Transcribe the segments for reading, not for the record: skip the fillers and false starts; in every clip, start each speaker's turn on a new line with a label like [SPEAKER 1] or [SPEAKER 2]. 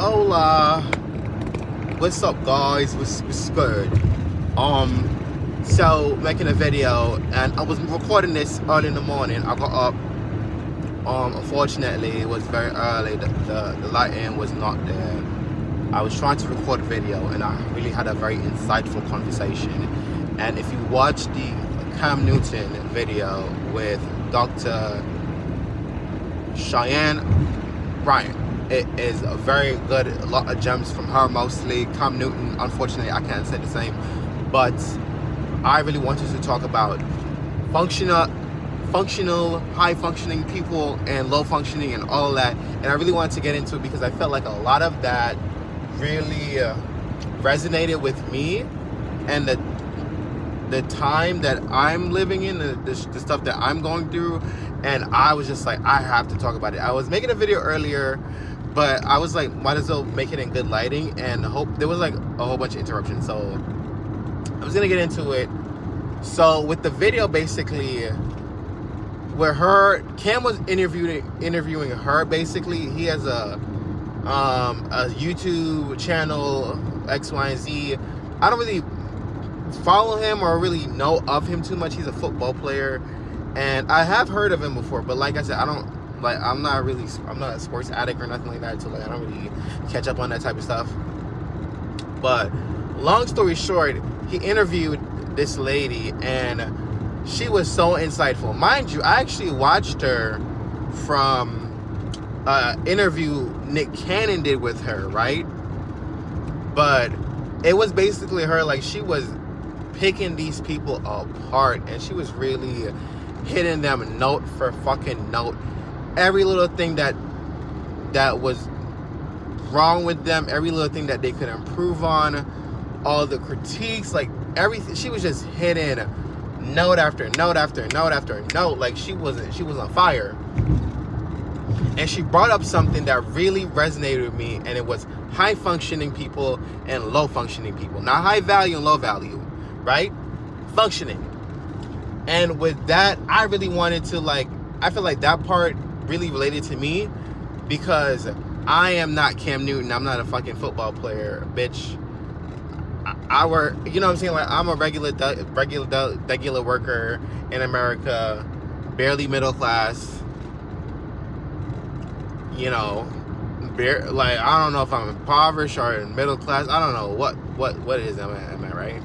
[SPEAKER 1] Hola, what's up, guys? What's good? So making a video, and I was recording this early in the morning. I got up. Unfortunately, it was very early. The lighting was not there. I was trying to record a video, and I really had a very insightful conversation. And if you watch the Cam Newton video with Dr. Cheyenne Bryant, it is a very good, a lot of gems from her mostly. Cam Newton, unfortunately, I can't say the same, but I really wanted to talk about functional, high functioning people and low functioning and all that. And I really wanted to get into it because I felt like a lot of that really resonated with me and the time that I'm living in, the stuff that I'm going through. And I was just like, I have to talk about it. I was making a video earlier, but I was like, might as well make it in good lighting, and hope there was like a whole bunch of interruptions. So I was gonna get into it. So with the video, basically, where Cam was interviewing her. Basically, he has a YouTube channel, X, Y, and Z. I don't really follow him or really know of him too much. He's a football player, and I have heard of him before, but like I said, I'm not a sports addict or nothing like that, so like I don't really catch up on that type of stuff. But long story short, he interviewed this lady, and she was so insightful. Mind you, I actually watched her from interview Nick Cannon did with her, right? But it was basically her, like, she was picking these people apart, and she was really hitting them note for fucking note. Every little thing that was wrong with them, every little thing that they could improve on, all the critiques, like everything. She was just hitting note after note after note after note. Like she was on fire. And she brought up something that really resonated with me, and it was high functioning people and low functioning people. Not high value and low value, right? Functioning. And with that, I really wanted to, like, I feel like that part really related to me, because I am not Cam Newton. I'm not a fucking football player, bitch. I work, you know what I'm saying? Like, I'm a regular worker in America, barely middle class. You know, like, I don't know if I'm impoverished or in middle class. I don't know what it is. Am I right?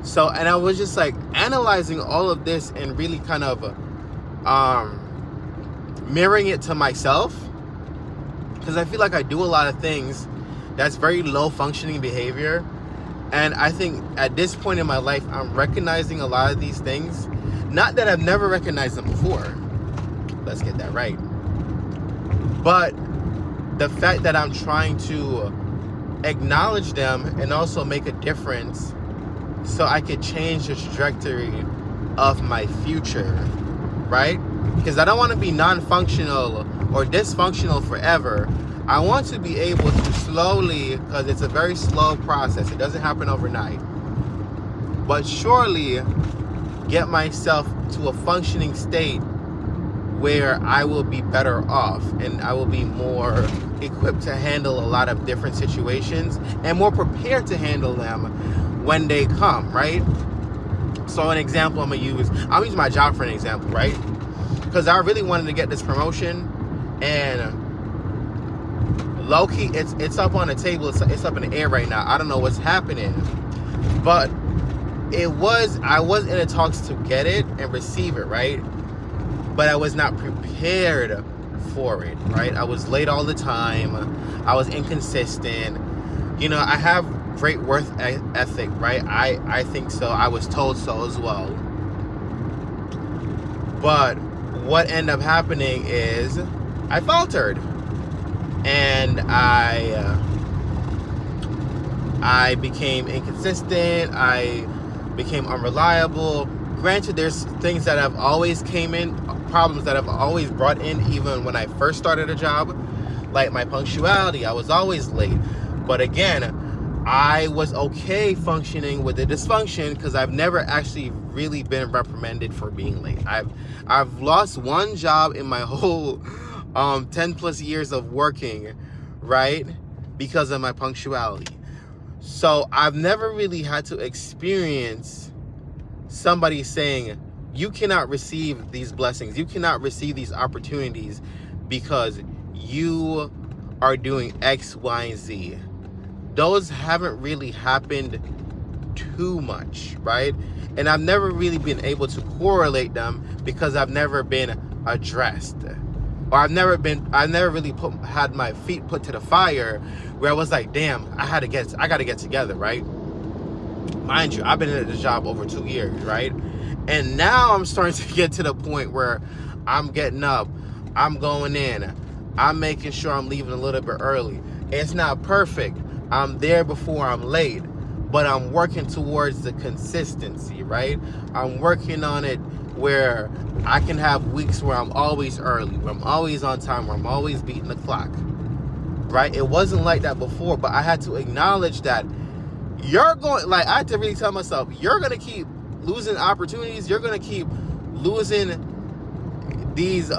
[SPEAKER 1] So, and I was just like analyzing all of this and really kind of mirroring it to myself, because I feel like I do a lot of things that's very low functioning behavior. And I think at this point in my life, I'm recognizing a lot of these things. Not that I've never recognized them before. Let's get that right. But the fact that I'm trying to acknowledge them and also make a difference so I could change the trajectory of my future, right? Because I don't want to be non-functional or dysfunctional forever. I want to be able to slowly, because it's a very slow process, it doesn't happen overnight, but surely get myself to a functioning state where I will be better off and I will be more equipped to handle a lot of different situations and more prepared to handle them when they come, right? So an example I'll use my job for an example, right? Because I really wanted to get this promotion, and low-key, it's up on the table, it's up in the air right now. I don't know what's happening, but I was in the talks to get it and receive it, right? But I was not prepared for it, right? I was late all the time. I was inconsistent. You know, I have great work ethic, right? I think so. I was told so as well. But what ended up happening is I faltered. And I became inconsistent. I became unreliable. Granted, there's things that have always came in, problems that I've always brought in, even when I first started a job, like my punctuality. I was always late. But again, I was okay functioning with the dysfunction because I've never actually really been reprimanded for being late. I've lost one job in my whole 10 plus years of working, right? because of my punctuality. So I've never really had to experience somebody saying, you cannot receive these blessings, you cannot receive these opportunities because you are doing X, Y, and Z. Those haven't really happened too much, right? And I've never really been able to correlate them because I've never been addressed, or I've never really had my feet put to the fire where I was like, damn, I got to get together, right? Mind you, I've been at this job over 2 years, right? And now I'm starting to get to the point where I'm getting up, I'm going in, I'm making sure I'm leaving a little bit early. It's not perfect. I'm there before I'm late, but I'm working towards the consistency, right? I'm working on it where I can have weeks where I'm always early, where I'm always on time, where I'm always beating the clock, right? It wasn't like that before, but I had to acknowledge that I had to really tell myself, you're going to keep losing opportunities. You're going to keep losing these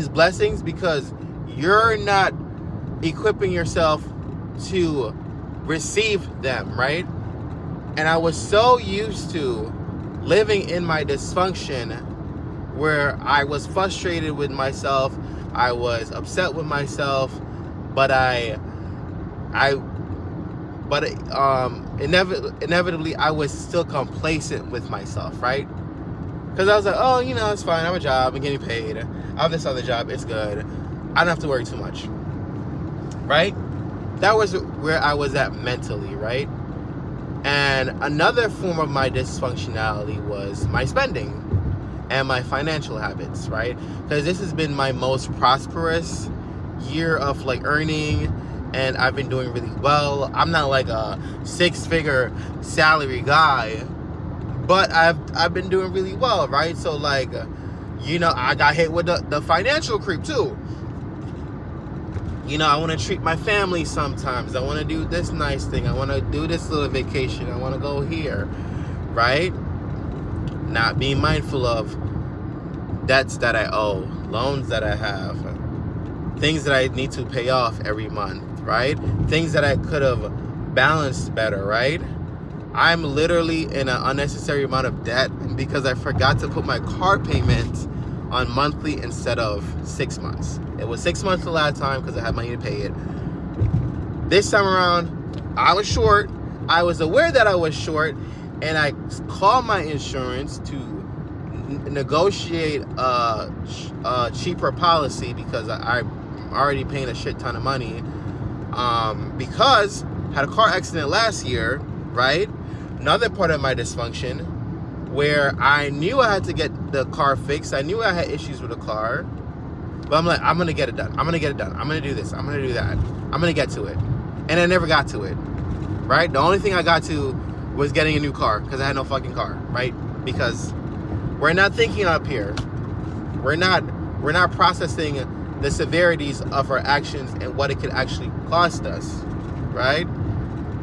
[SPEAKER 1] blessings because you're not equipping yourself to receive them, right? And I was so used to living in my dysfunction where I was frustrated with myself, I was upset with myself, but inevitably I was still complacent with myself, right? Because I was like, oh, it's fine, I have a job, I'm getting paid, I have this other job, it's good, I don't have to worry too much, right? That was where I was at mentally, right? And another form of my dysfunctionality was my spending and my financial habits, right? Because this has been my most prosperous year of earning, and I've been doing really well. I'm not like a 6-figure salary guy, but I've been doing really well, right? So I got hit with the financial creep too. I want to treat my family sometimes. I want to do this nice thing. I want to do this little vacation. I want to go here, right? Not being mindful of debts that I owe, loans that I have, things that I need to pay off every month, right? Things that I could have balanced better, right? I'm literally in an unnecessary amount of debt because I forgot to put my car payment on monthly instead of 6 months. It was 6 months the last time because I had money to pay it. This time around, I was short. I was aware that I was short, and I called my insurance to negotiate a cheaper policy because I'm already paying a shit ton of money. Because I had a car accident last year, right? Another part of my dysfunction where I knew I had to get the car fixed. I knew I had issues with the car. But I'm like, I'm going to get it done. I'm going to get it done. I'm going to do this. I'm going to do that. I'm going to get to it. And I never got to it, right? The only thing I got to was getting a new car because I had no fucking car, right? Because we're not thinking up here. We're not processing the severities of our actions and what it could actually cost us, right?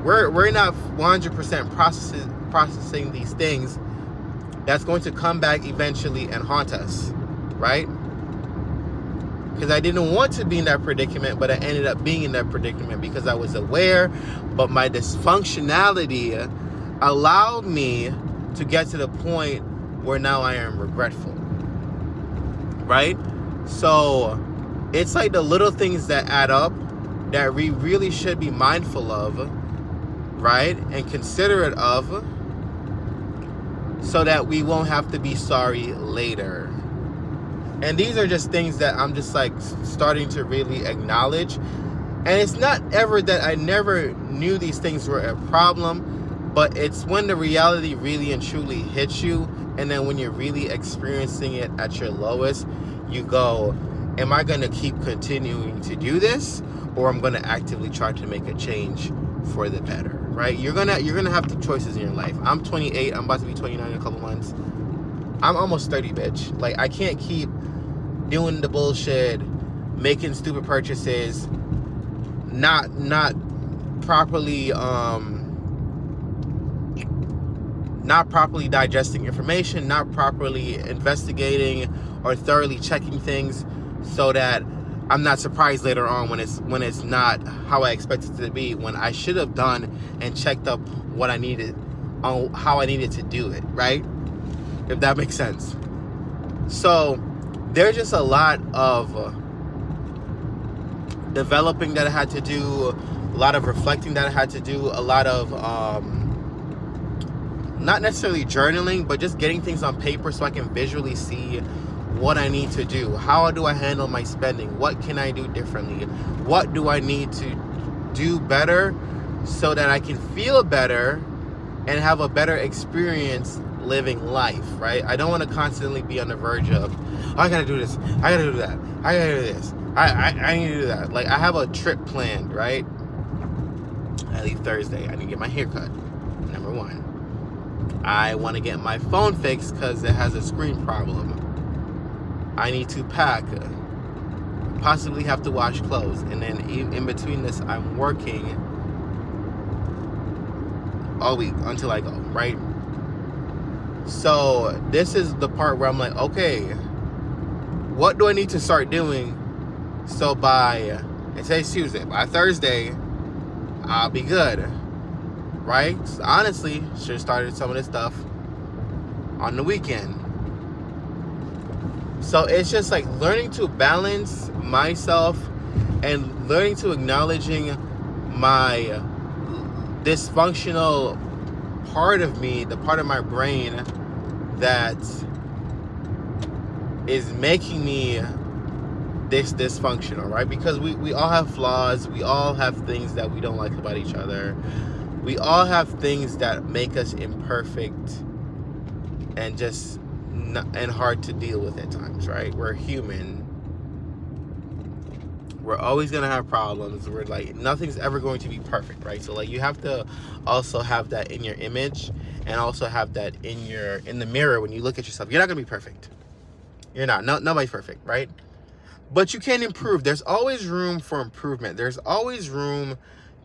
[SPEAKER 1] We're not 100% processing these things that's going to come back eventually and haunt us, right? Because I didn't want to be in that predicament, but I ended up being in that predicament because I was aware, but my dysfunctionality allowed me to get to the point where now I am regretful, right? So it's like the little things that add up that we really should be mindful of, right? And considerate of, so that we won't have to be sorry later. And these are just things that I'm just starting to really acknowledge. And it's not ever that I never knew these things were a problem, but it's when the reality really and truly hits you, and then when you're really experiencing it at your lowest, you go, am I going to keep continuing to do this, or I'm going to actively try to make a change for the better, right? You're gonna have two choices in your life. I'm 28. I'm about to be 29 in a couple months. I'm almost 30, bitch. I can't keep doing the bullshit, making stupid purchases, not properly digesting information, not properly investigating or thoroughly checking things, so that I'm not surprised later on when it's not how I expected it to be, when I should have done and checked up what I needed on how I needed to do it, right? If that makes sense. So there's just a lot of developing that I had to do, a lot of reflecting that I had to do, a lot of not necessarily journaling, but just getting things on paper so I can visually see what I need to do. How do I handle my spending? What can I do differently? What do I need to do better so that I can feel better and have a better experience living life, right? I don't want to constantly be on the verge of, oh, I gotta do this, I gotta do that, I gotta do this, I need to do that. Like, I have a trip planned, right? I leave Thursday. I need to get my hair cut, number one. I want to get my phone fixed because it has a screen problem. I need to pack, possibly have to wash clothes, and then in between this, I'm working all week until I go, right? So this is the part where I'm like, okay, what do I need to start doing so by, today's Tuesday, by Thursday, I'll be good, right? So honestly, should have started some of this stuff on the weekend. So it's just like learning to balance myself and learning to acknowledging my dysfunctional part of me, the part of my brain that is making me this dysfunctional, right? Because we all have flaws. We all have things that we don't like about each other. We all have things that make us imperfect and just and hard to deal with at times, right? We're human. We're always gonna have problems. We're like, nothing's ever going to be perfect, right? So like, you have to also have that in your image, and also have that in the mirror when you look at yourself. You're not gonna be perfect. You're not. Nobody's perfect, right? But you can improve. There's always room for improvement. There's always room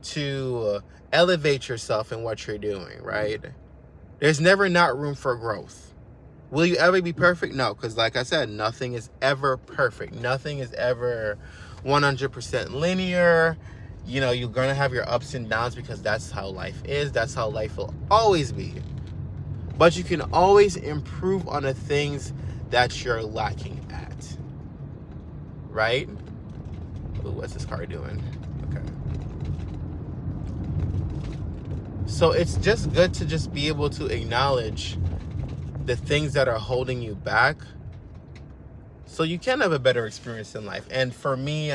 [SPEAKER 1] to elevate yourself in what you're doing, right? There's never not room for growth. Will you ever be perfect? No, because like I said, nothing is ever perfect. Nothing is ever 100% linear. You know, you're going to have your ups and downs because that's how life is. That's how life will always be. But you can always improve on the things that you're lacking at. Right? Ooh, what's this car doing? Okay. So it's just good to just be able to acknowledge the things that are holding you back so you can have a better experience in life. And for me,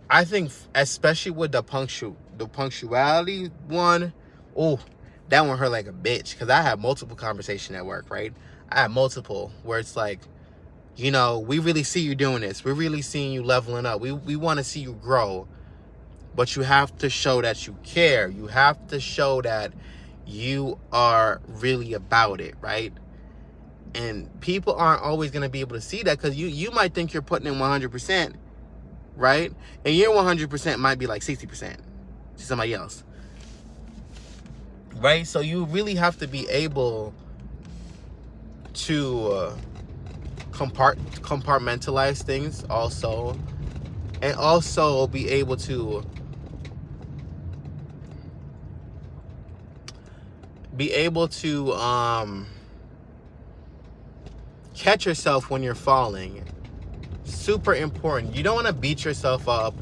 [SPEAKER 1] I think especially with the punctuality one, oh, that one hurt like a bitch, because I have multiple conversations at work, right? I have multiple where it's like, you know, we really see you doing this. We're really seeing you leveling up. We want to see you grow. But you have to show that you care. You have to show that you are really about it, right? And people aren't always going to be able to see that, because you might think you're putting in 100%, right? And your 100% might be like 60% to somebody else, right? So you really have to be able to compartmentalize things also, and also be able to catch yourself when you're falling. Super important. You don't want to beat yourself up.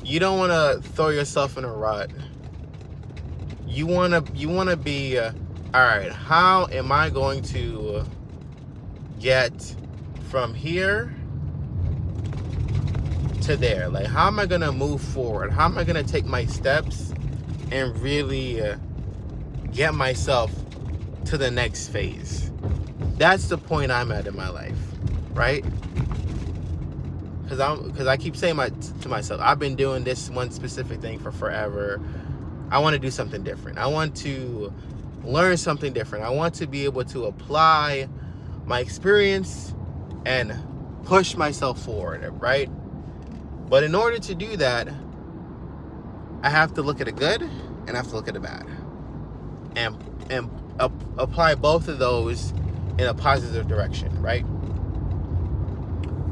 [SPEAKER 1] You don't want to throw yourself in a rut. You want to be all right, how am I going to get from here to there? Like, how am I going to move forward? How am I going to take my steps and really get myself to the next phase? That's the point I'm at in my life, right? Because I keep saying to myself, I've been doing this one specific thing for forever. I want to do something different. I want to learn something different. I want to be able to apply my experience and push myself forward, right? But in order to do that, I have to look at the good and I have to look at the bad, and apply both of those in a positive direction, right?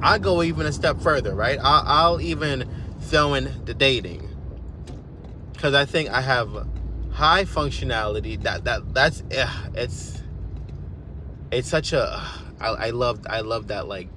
[SPEAKER 1] I go even a step further, right? I'll even throw in the dating, because I think I have high functionality. That's it's such a I love that, like,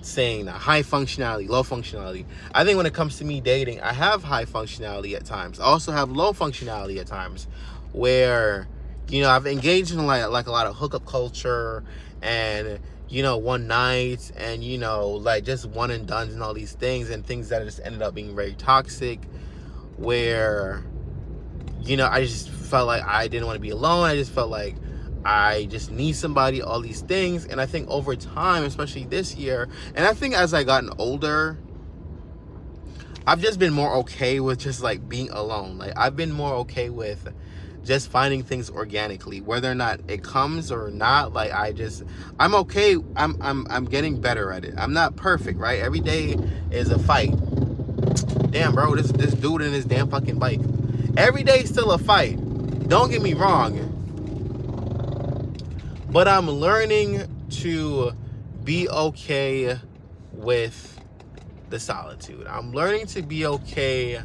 [SPEAKER 1] saying that, high functionality, low functionality. I think when it comes to me dating, I have high functionality at times. I also have low functionality at times, where, you know, I've engaged in like a lot of hookup culture, and, you know, one nights, and, you know, like just one and dones and all these things, and things that just ended up being very toxic, where, you know, I just felt like I didn't want to be alone. I just felt like I just need somebody, all these things. And I think over time, especially this year, and I think as I gotten older, I've just been more okay with just like being alone. Like, I've been more okay with just finding things organically, whether or not it comes or not. Like, I'm okay. I'm getting better at it. I'm not perfect, right? Every day is a fight. Damn, bro, this dude in his damn fucking bike. Every day is still a fight. Don't get me wrong. But I'm learning to be okay with the solitude. I'm learning to be okay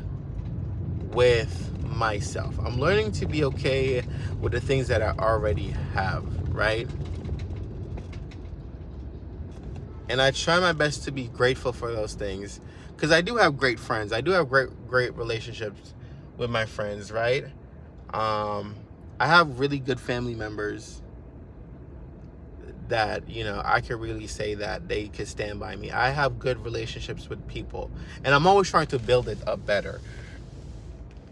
[SPEAKER 1] with myself. I'm learning to be okay with the things that I already have, right? And I try my best to be grateful for those things, because I do have great friends. I do have great relationships with my friends, right? I have really good family members that, you know, I could really say that they could stand by me. I have good relationships with people, and I'm always trying to build it up better.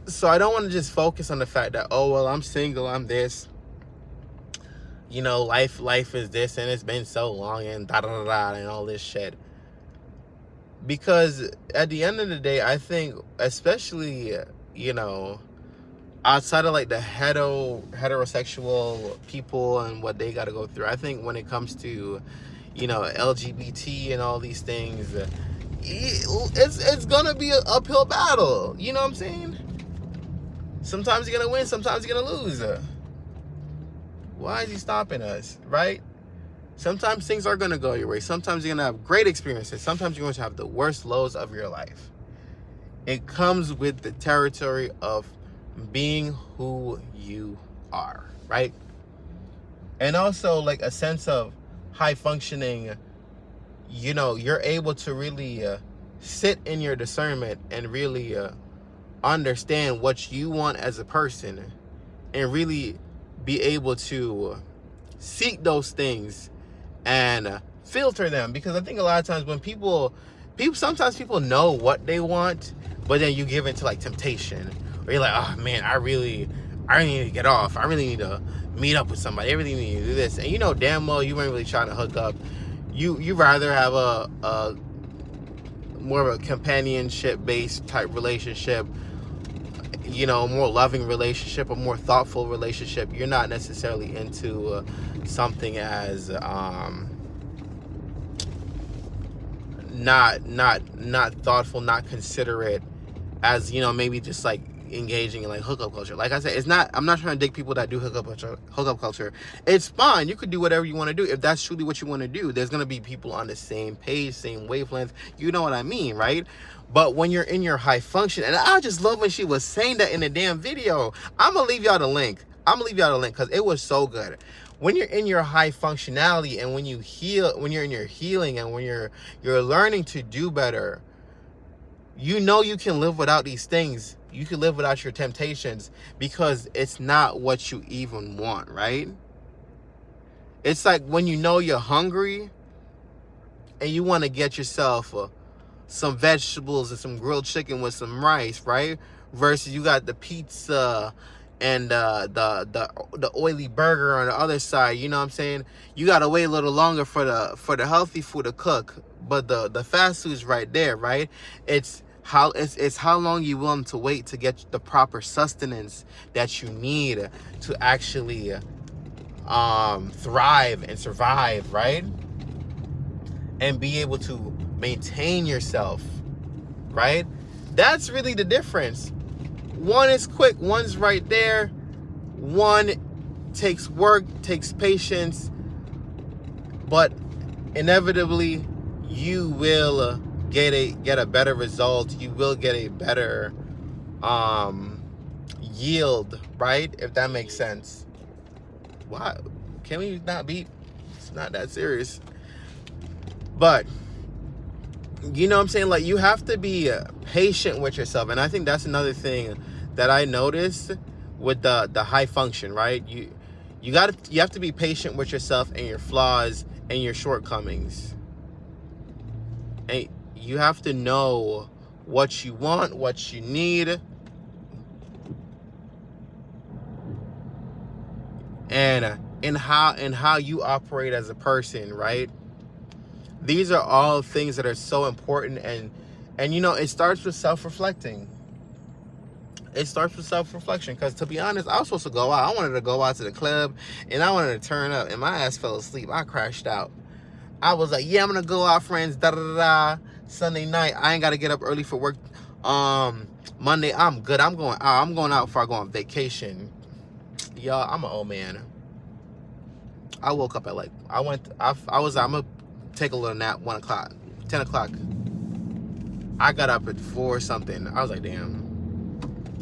[SPEAKER 1] So I don't want to just focus on the fact that, oh, well, I'm single, I'm this, you know, life is this, and it's been so long, and da da da da, and all this shit. Because at the end of the day, I think, especially, you know, outside of like the heterosexual people and what they got to go through, I think when it comes to, you know, LGBT and all these things, it's gonna be an uphill battle. You know what I'm saying? Sometimes you're gonna win, sometimes you're gonna lose. Why is he stopping us, right? Sometimes things are gonna go your way. Sometimes you're gonna have great experiences. Sometimes you're going to have the worst lows of your life. It comes with the territory of being who you are, right? And also, like, a sense of high functioning, you know, you're able to really sit in your discernment and really understand what you want as a person, and really be able to seek those things and filter them. Because I think a lot of times when sometimes people know what they want, but then you give into like temptation, or you're like, oh man, I really need to get off. I really need to meet up with somebody. I really need to do this. And you know damn well you ain't really trying to hook up. You rather have a more of a companionship based type relationship, you know, a more loving relationship, a more thoughtful relationship. You're not necessarily into something as not thoughtful, not considerate, as, you know, maybe just like engaging in like hookup culture. Like I said, I'm not trying to dig people that do hookup culture. It's fine. You could do whatever you want to do if that's truly what you want to do. There's gonna be people on the same page, same wavelength. You know what I mean, right? But when you're in your high function, and I just love when she was saying that in the damn video. I'm gonna leave y'all the link. Because it was so good. When you're in your high functionality, and when you're in your healing, and when you're learning to do better, you know you can live without these things. You can live without your temptations, because it's not what you even want, right? It's like when you know you're hungry and you want to get yourself some vegetables and some grilled chicken with some rice, right? Versus you got the pizza and the oily burger on the other side. You know what I'm saying? You gotta wait a little longer for the healthy food to cook, but the fast food's right there, right? It's how long you willing to wait to get the proper sustenance that you need to actually thrive and survive, right? And be able to maintain yourself, right? That's really the difference. One is quick, one's right there. One takes work, takes patience, but inevitably you will get a better result. You will get a better yield, right? If that makes sense. Why can we not be? It's not that serious. But you know what I'm saying? Like, you have to be patient with yourself. And I think that's another thing that I noticed with the high function, right? You have to be patient with yourself and your flaws and your shortcomings. And you have to know what you want, what you need, and how you operate as a person, right? These are all things that are so important, and you know, it starts with self-reflecting. It starts with self-reflection, because to be honest, I was supposed to go out. I wanted to go out to the club, and I wanted to turn up, and my ass fell asleep. I crashed out. I was like, yeah, I'm gonna go out, friends, da-da-da-da. Sunday night, I ain't gotta get up early for work. Monday, I'm good. I'm going out. I'm going out before I go on vacation. Y'all, I'm an old man. I woke up at like, I'm gonna take a little nap, 1 o'clock, 10 o'clock. I got up at 4 something. I was like, damn.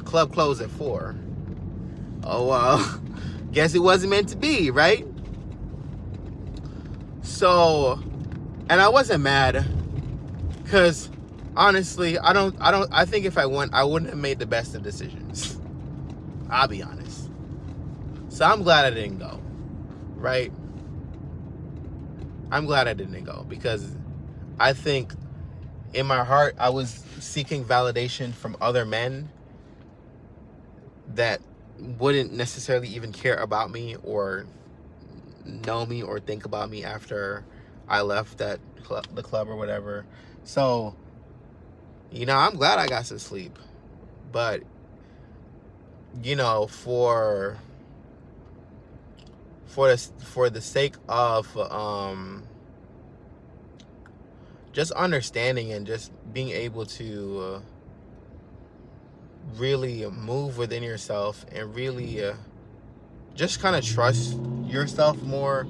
[SPEAKER 1] Club closed at 4. Oh, well, guess it wasn't meant to be, right? So, and I wasn't mad, because honestly, I think if I went, I wouldn't have made the best of decisions. I'll be honest. So I'm glad I didn't go, right? I'm glad I didn't go, because I think in my heart I was seeking validation from other men that wouldn't necessarily even care about me or know me or think about me after I left the club or whatever. So, you know, I'm glad I got some sleep, but you know, for the sake of just understanding and just being able to really move within yourself and really just kind of trust yourself more,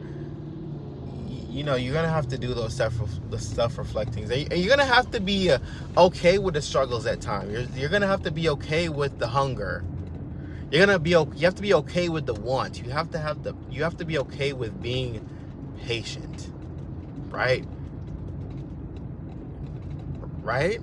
[SPEAKER 1] you know, you're gonna have to do those self-reflectings, and you're gonna have to be okay with the struggles at times. You're gonna have to be okay with the hunger. You have to be okay with the want. You have to be okay with being patient, right? Right?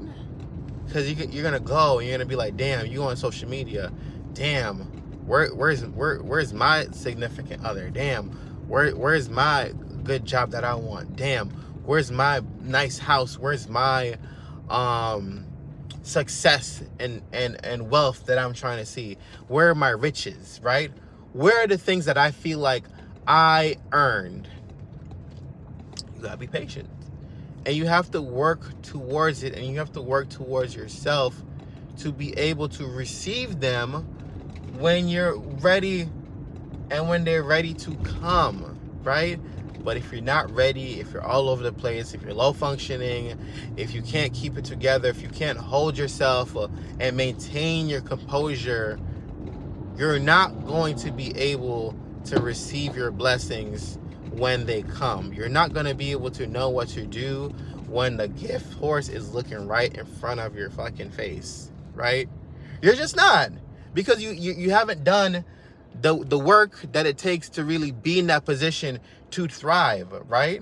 [SPEAKER 1] Because you're gonna go and you're gonna be like, damn, you on social media, damn, where's my significant other? Damn, where's my good job that I want? Damn, where's my nice house? Where's my success and wealth that I'm trying to see? Where are my riches, right? Where are the things that I feel like I earned? You gotta be patient, and you have to work towards it, and you have to work towards yourself to be able to receive them when you're ready and when they're ready to come, right? But if you're not ready, if you're all over the place, if you're low functioning, if you can't keep it together, if you can't hold yourself and maintain your composure, you're not going to be able to receive your blessings when they come. You're not going to be able to know what to do when the gift horse is looking right in front of your fucking face, right? You're just not, because you haven't done the work that it takes to really be in that position to thrive, right?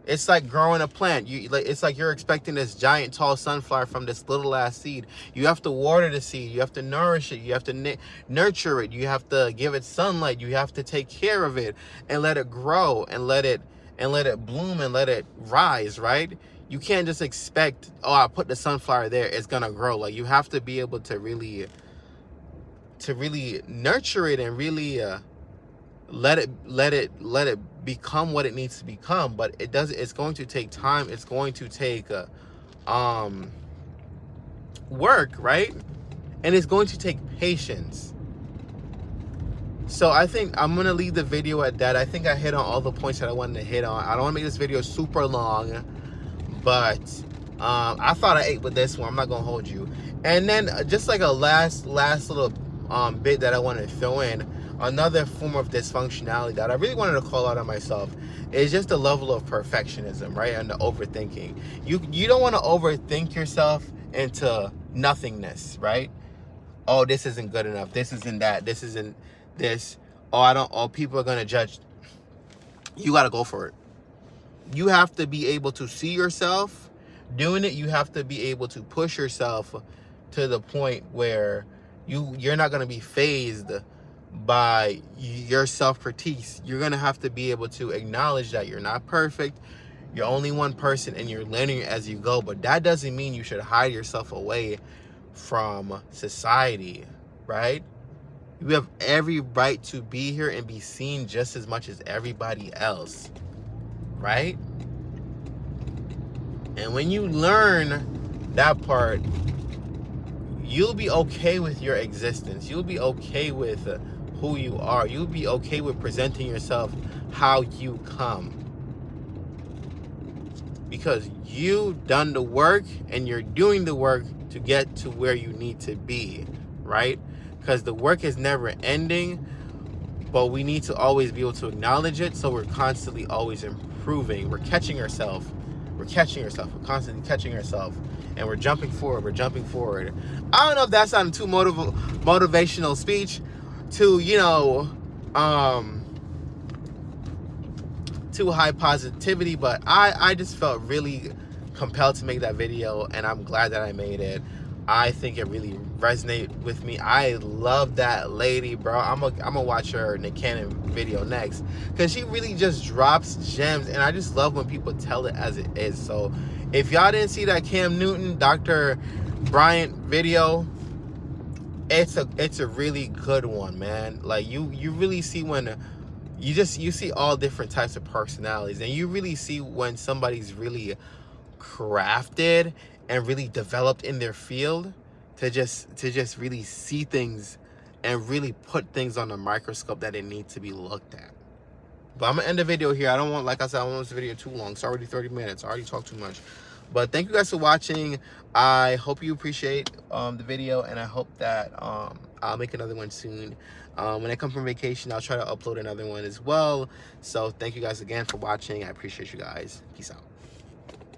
[SPEAKER 1] It's like growing a plant. It's like you're expecting this giant tall sunflower from this little ass seed. You have to water the seed. You have to nourish it. You have to nurture it. You have to give it sunlight. You have to take care of it and let it grow and let it bloom and let it rise, right? You can't just expect, oh, I put the sunflower there, it's gonna grow. Like, you have to be able to really nurture it and really let it become what it needs to become. But it's going to take time. It's going to take work, right? And it's going to take patience. So I think I'm gonna leave the video at that. I think I hit on all the points that I wanted to hit on. I don't want to make this video super long, but I thought I ate with this one. I'm not gonna hold you. And then just like a last little bit that I wanted to throw in, another form of dysfunctionality that I really wanted to call out on myself It's just the level of perfectionism, right? And the overthinking. You don't want to overthink yourself into nothingness, right? Oh, this isn't good enough. This isn't that. This isn't this. Oh, I don't. Oh, people are gonna judge. You gotta go for it. You have to be able to see yourself doing it. You have to be able to push yourself to the point where you're not gonna be fazed by your self-critiques. You're gonna have to be able to acknowledge that you're not perfect. You're only one person and you're learning as you go. But that doesn't mean you should hide yourself away from society, right? You have every right to be here and be seen just as much as everybody else, right? And when you learn that part, you'll be okay with your existence. You'll be okay with who you are. You'll be okay with presenting yourself how you come. Because you've done the work and you're doing the work to get to where you need to be, right? Because the work is never ending, but we need to always be able to acknowledge it, so we're constantly always improving. We're catching ourselves. We're constantly catching ourselves, and we're jumping forward. I don't know if that sounded too motivational speech, too, too high positivity, but I just felt really compelled to make that video, and I'm glad that I made it. I think it really resonated with me. I love that lady, bro. I'm gonna watch her Nick Cannon video next, because she really just drops gems, and I just love when people tell it as it is. So if y'all didn't see that Cam Newton, Dr. Bryant video, it's a really good one, man. Like you really see when you see all different types of personalities, and you really see when somebody's really crafted and really developed in their field to just really see things and really put things on the microscope that it needs to be looked at. But I'm gonna end the video here. Like I said, I don't want this video too long. It's already 30 minutes. I already talked too much. But thank you guys for watching. I hope you appreciate the video, and I hope that I'll make another one soon. When I come from vacation, I'll try to upload another one as well. So thank you guys again for watching. I appreciate you guys. Peace out.